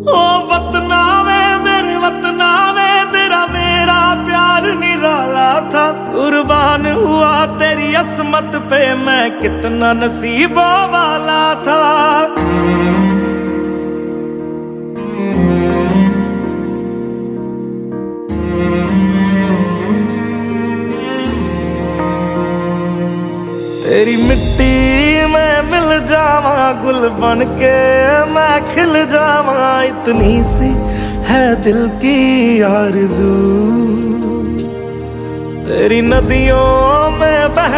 ओ वतना वे मेरे वतना वे तेरा मेरा प्यार निराला था। कुर्बान हुआ तेरी असमत पे मैं कितना नसीबों वाला था। तेरी मिट्टी में मिल जावा गुल बन के मैं खिल जावा, इतनी सी है दिल की आरज़ू। तेरी नदियों में बह